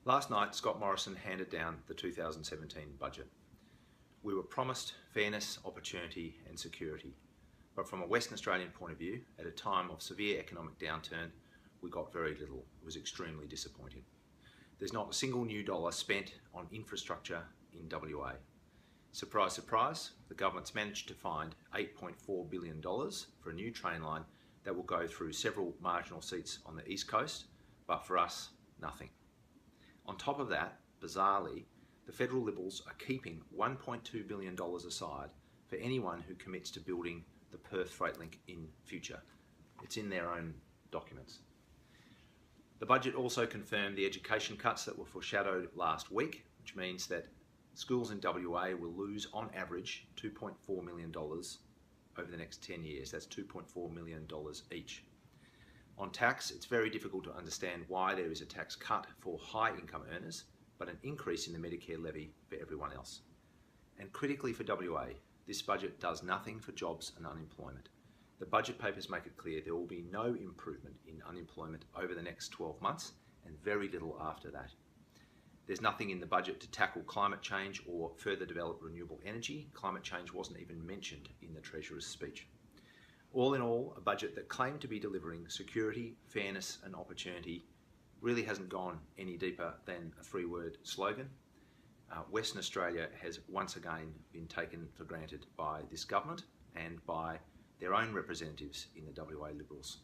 Last night, Scott Morrison handed down the 2017 budget. We were promised fairness, opportunity and security, but from a Western Australian point of view, at a time of severe economic downturn, we got very little. It was extremely disappointing. There's not a single new dollar spent on infrastructure in WA. Surprise, surprise, the government's managed to find $8.4 billion for a new train line that will go through several marginal seats on the East Coast, but for us, nothing. On top of that, bizarrely, the federal Liberals are keeping $1.2 billion aside for anyone who commits to building the Perth Freight Link in future. It's in their own documents. The budget also confirmed the education cuts that were foreshadowed last week, which means that schools in WA will lose on average $2.4 million over the next 10 years. That's $2.4 million each. On tax, it's very difficult to understand why there is a tax cut for high income earners, but an increase in the Medicare levy for everyone else. And critically for WA, this budget does nothing for jobs and unemployment. The budget papers make it clear there will be no improvement in unemployment over the next 12 months and very little after that. There's nothing in the budget to tackle climate change or further develop renewable energy. Climate change wasn't even mentioned in the Treasurer's speech. All in all, a budget that claimed to be delivering security, fairness and opportunity really hasn't gone any deeper than a three-word slogan. Western Australia has once again been taken for granted by this government and by their own representatives in the WA Liberals.